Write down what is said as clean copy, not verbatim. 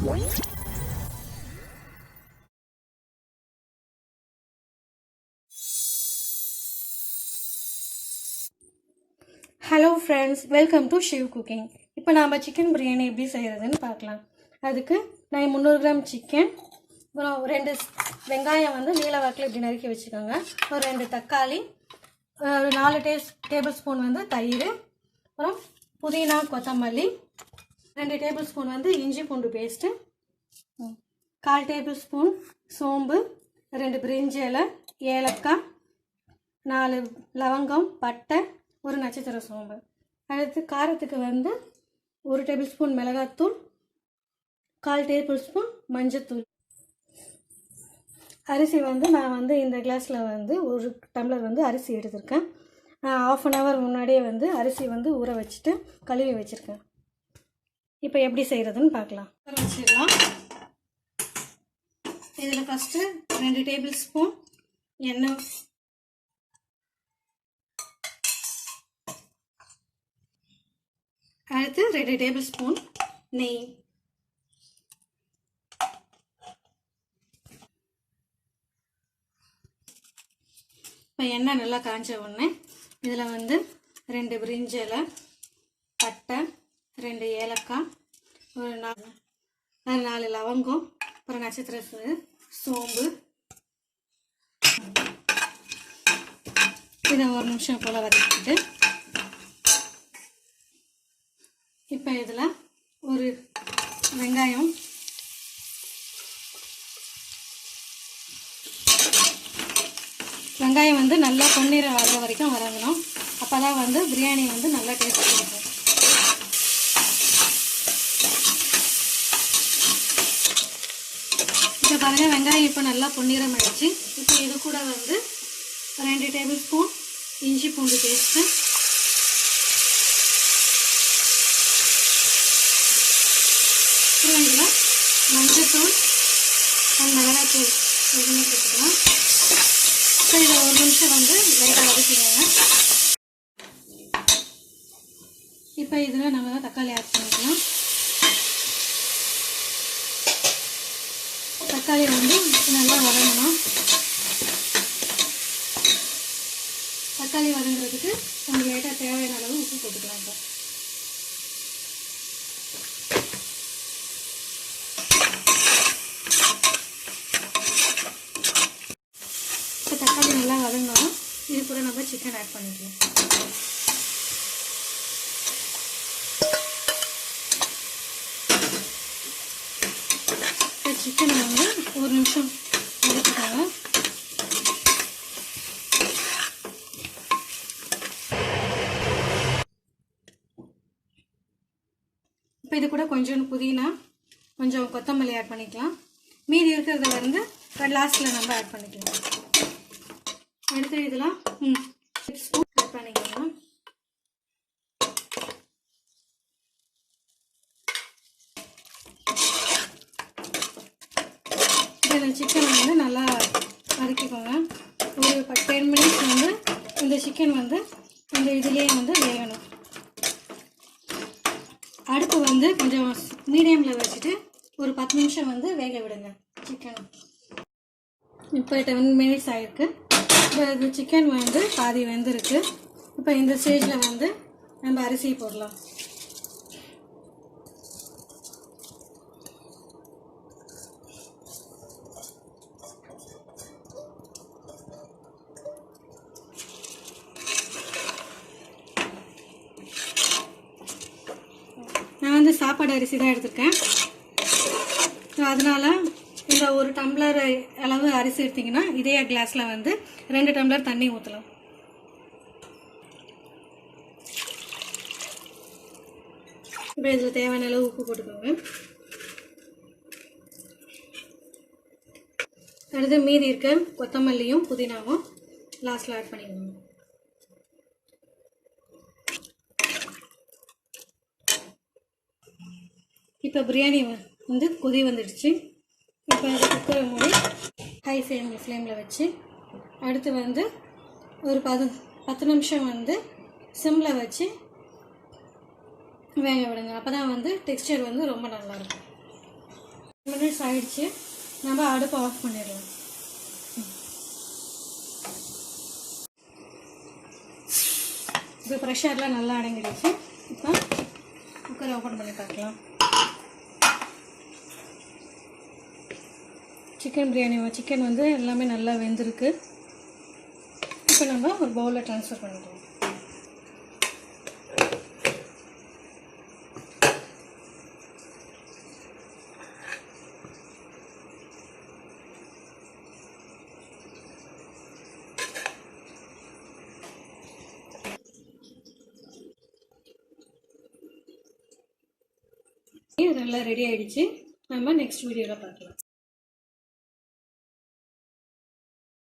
Hello friends, welcome to Shiv cooking. இப்போ நாம் chicken biryani எப்படி செய்கிறதுன்னு பார்க்கலாம். அதுக்கு நான் 300 கிராம் சிக்கன், அப்புறம் 2 வெங்காயம் வந்து நீல வாக்கில் இப்படி நறுக்கி வச்சுக்கோங்க. ஒரு 2 தக்காளி, ஒரு 4 டேபிள் ஸ்பூன் வந்து தயிர், அப்புறம் புதினா கொத்தமல்லி, 2 டேபிள் ஸ்பூன் வந்து இஞ்சி பூண்டு பேஸ்ட்டு, 1/4 டேபிள் ஸ்பூன் சோம்பு, 2 பிரிஞ்சி இலை, ஏலக்காய், 4 லவங்கம், பட்டை, ஒரு நட்சத்திர சோம்பு. அடுத்து காரத்துக்கு வந்து 1 டேபிள் ஸ்பூன் மிளகாத்தூள், 1/4 டேபிள் ஸ்பூன் மஞ்சத்தூள். அரிசி வந்து நான் வந்து இந்த கிளாஸில் வந்து 1 டம்ளர் வந்து அரிசி எடுத்திருக்கேன். 1/2 hour முன்னாடியே வந்து அரிசி வந்து ஊற வச்சுட்டு கழுவி வச்சுருக்கேன். இப்போ எப்படி செய்கிறதுன்னு பார்க்கலாம். வச்சிடலாம். இதில் ஃபஸ்ட்டு 2 டேபிள் ஸ்பூன் எண்ணெய், அடுத்து 2 டேபிள் ஸ்பூன் நெய், இப்போ எண்ணெய் நல்லா காய்ஞ்ச உடனே இதில் வந்து 2 பிரிஞ்சி இலை, பட்டை, 2 ஏலக்காய், ஒரு 4 லவங்கம், ஒரு நட்சத்திர சோம்பு, இதை 1 நிமிஷம் போல் வதக்கிட்டு இப்போ இதில் ஒரு வெங்காயம், வெங்காயம் வந்து நல்லா பொன்னிறம் வர வரைக்கும் வதங்கணும். அப்போ தான் வந்து பிரியாணி வந்து நல்லா டேஸ்ட் கொடுக்கும். இப்போ பாருங்கள், வெங்காயம் இப்போ நல்லா பொன்னிறம் ஆயிடுச்சு. இப்போ இது கூட வந்து 2 டேபிள் ஸ்பூன் இஞ்சி பூண்டு பேஸ்ட்டு, இதில் மஞ்சத்தூள் அண்ட் மிளகாத்தூள் எதுவுமே சேர்த்துக்கலாம். இப்போ இதை 1 நிமிஷம் வந்து லைட்டாக வதக்கிடுங்க. இப்போ இதில் நம்ம தக்காளி ஆட் பண்ணிக்கலாம். தக்காளி வந்து நல்லா வதங்கணும். தக்காளி வதங்குறதுக்கு கொஞ்சம் லைட்டாக தேவையான அளவு உப்பு போட்டுக்கலாம். இப்போ தக்காளி நல்லா வதங்கணும். இது கூட நம்ம சிக்கன் ஆட் பண்ணிக்கலாம். இப்போ சிக்கனை வந்து 1 நிமிஷம் வதக்கிட்டாங்க. இப்போ இது கூட கொஞ்சம் புதினா, கொஞ்சம் கொத்தமல்லி ஆட் பண்ணிக்கலாம். மீதி இருக்கிறத வந்து லாஸ்ட்டில் நம்ம ஆட் பண்ணிக்கலாம். அடுத்து இதில் ஸ்பூன் ஆட் பண்ணிக்கலாம். இதில் சிக்கன் வந்து நல்லா வதக்கிக்கோங்க. ஒரு 10 மினிட்ஸ் வந்து இந்த சிக்கன் வந்து இந்த இதுலேயே வந்து வேகணும். அடுப்பு வந்து கொஞ்சம் மீடியமில் வச்சுட்டு ஒரு 10 நிமிஷம் வந்து வேக விடுங்க சிக்கன். இப்போ 10 மினிட்ஸ் ஆகிருக்கு. இப்போ இது சிக்கன் வந்து பாதி வெந்திருக்கு. இப்போ இந்த ஸ்டேஜில் வந்து நம்ம அரிசி போடலாம். நான் வந்து சாப்பாடு அரிசி தான் எடுத்திருக்கேன். அதனால் இந்த 1 டம்ளர் அளவு அரிசி எடுத்திங்கன்னா இதே கிளாஸில் வந்து 2 டம்ளர் தண்ணி ஊற்றலாம். இப்போ இதில் தேவையான அளவு உப்பு போட்டுக்கோங்க. அடுத்து மீதி இருக்க கொத்தமல்லியும் புதினாவும் லாஸ்ட்டில் ஆட் பண்ணிக்கோங்க. இப்போ பிரியாணி வந்து கொதி வந்துடுச்சு. இப்போ அதை குக்கரை மூடி ஹை ஃப்ளேமில் வச்சு அடுத்து வந்து ஒரு 10 நிமிஷம் வந்து சிம்மில் வச்சு வேக விடுங்க. அப்போ தான் வந்து டெக்ஸ்டர் வந்து ரொம்ப நல்லாயிருக்கும். மினிட்ஸ் ஆயிடுச்சு. நம்ம அடுப்பை ஆஃப் பண்ணிடலாம். இப்போ ப்ரெஷர்லாம் நல்லா அடங்கிடுச்சு. இப்போ குக்கரை ஓப்பன் பண்ணி பார்க்கலாம். சிக்கன் பிரியாணி சிக்கன் வந்து எல்லாமே நல்லா வெந்திருக்கு. இப்போ நம்ம ஒரு பவுலில் ட்ரான்ஸ்ஃபர் பண்ணிக்கலாம். இது நல்லா ரெடி ஆயிடுச்சு. நம்ம நெக்ஸ்ட் வீடியோவில் பார்க்கலாம்.